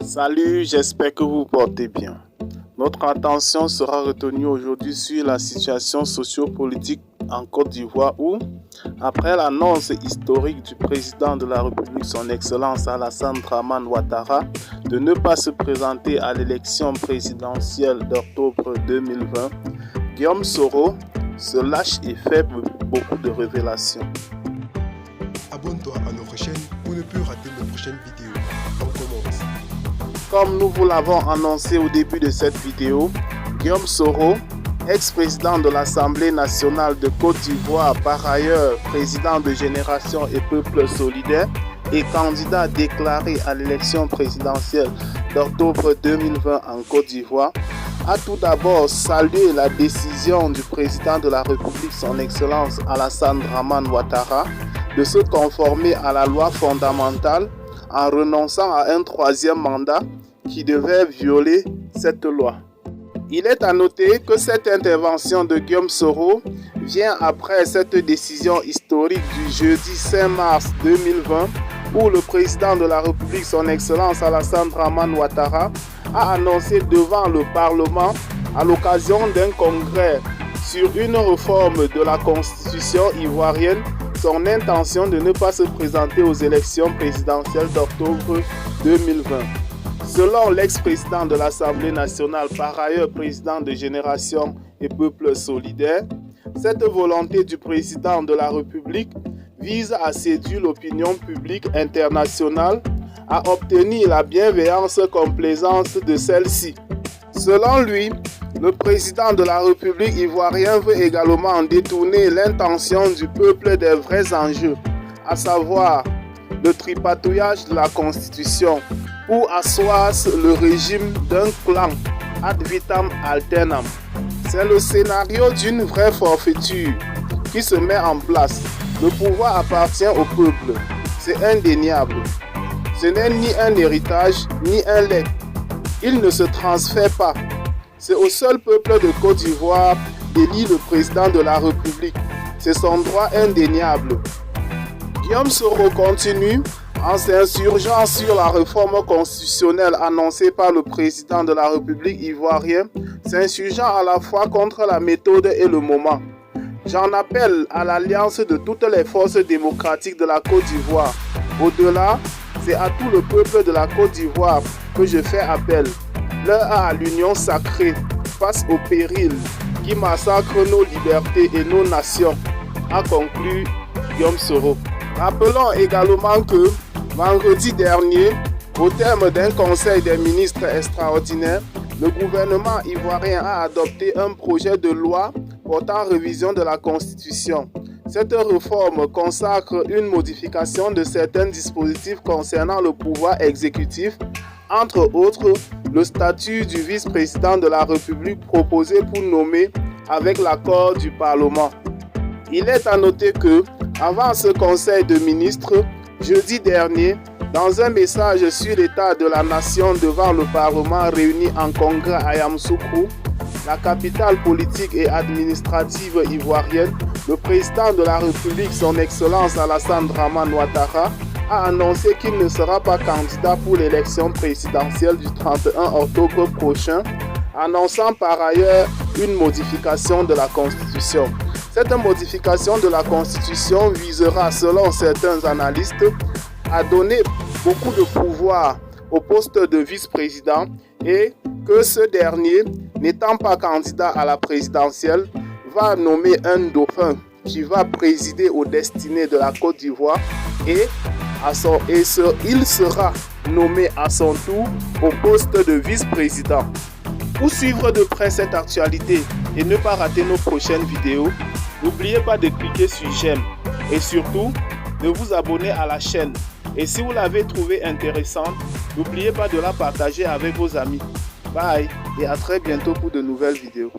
Salut, j'espère que vous vous portez bien. Notre attention sera retenue aujourd'hui sur la situation socio-politique en Côte d'Ivoire où, après l'annonce historique du président de la République, son Excellence Alassane Dramane Ouattara, de ne pas se présenter à l'élection présidentielle d'octobre 2020, Guillaume Soro se lâche et fait beaucoup de révélations. Abonne-toi à notre chaîne pour ne plus rater nos prochaines vidéos. On commence. Comme nous vous l'avons annoncé au début de cette vidéo, Guillaume Soro, ex-président de l'Assemblée nationale de Côte d'Ivoire, par ailleurs président de Génération et Peuple solidaire et candidat déclaré à l'élection présidentielle d'octobre 2020 en Côte d'Ivoire, a tout d'abord salué la décision du président de la République, son Excellence Alassane Dramane Ouattara, de se conformer à la loi fondamentale en renonçant à un troisième mandat qui devait violer cette loi. Il est à noter que cette intervention de Guillaume Soro vient après cette décision historique du jeudi 5 mars 2020 où le président de la République, son Excellence Alassane Dramane Ouattara, a annoncé devant le Parlement à l'occasion d'un congrès sur une réforme de la Constitution ivoirienne son intention de ne pas se présenter aux élections présidentielles d'octobre 2020. Selon l'ex-président de l'Assemblée nationale, par ailleurs président de Génération et Peuple solidaire, cette volonté du président de la République vise à séduire l'opinion publique internationale, à obtenir la bienveillance complaisance de celle-ci. Selon lui, le président de la République ivoirienne veut également détourner l'intention du peuple des vrais enjeux, à savoir le tripatouillage de la Constitution pour asseoir le régime d'un clan ad vitam aeternam. C'est le scénario d'une vraie forfaiture qui se met en place. Le pouvoir appartient au peuple, c'est indéniable. Ce n'est ni un héritage ni un legs. Il ne se transfère pas. C'est au seul peuple de Côte d'Ivoire d'élire le président de la République. C'est son droit indéniable. Guillaume Soro continue en s'insurgeant sur la réforme constitutionnelle annoncée par le président de la République ivoirienne, s'insurgeant à la fois contre la méthode et le moment. J'en appelle à l'alliance de toutes les forces démocratiques de la Côte d'Ivoire. Au-delà, c'est à tout le peuple de la Côte d'Ivoire que je fais appel. L'heure à l'union sacrée face au péril qui massacre nos libertés et nos nations, a conclu Guillaume Soro. Rappelons également que vendredi dernier, au terme d'un conseil des ministres extraordinaire, le gouvernement ivoirien a adopté un projet de loi portant révision de la Constitution. Cette réforme consacre une modification de certains dispositifs concernant le pouvoir exécutif, entre autres le statut du vice-président de la République proposé pour nommer avec l'accord du Parlement. Il est à noter que, avant ce conseil de ministres, jeudi dernier, dans un message sur l'état de la nation devant le Parlement réuni en congrès à Yamoussoukro, la capitale politique et administrative ivoirienne, le président de la République, son Excellence Alassane Dramane Ouattara, a annoncé qu'il ne sera pas candidat pour l'élection présidentielle du 31 octobre prochain, annonçant par ailleurs une modification de la Constitution. Cette modification de la Constitution visera, selon certains analystes, à donner beaucoup de pouvoir au poste de vice-président et que ce dernier, n'étant pas candidat à la présidentielle, va nommer un dauphin qui va présider aux destinées de la Côte d'Ivoire et il sera nommé à son tour au poste de vice-président. Pour suivre de près cette actualité et ne pas rater nos prochaines vidéos, n'oubliez pas de cliquer sur j'aime et surtout de vous abonner à la chaîne. Et si vous l'avez trouvée intéressante, n'oubliez pas de la partager avec vos amis. Bye et à très bientôt pour de nouvelles vidéos.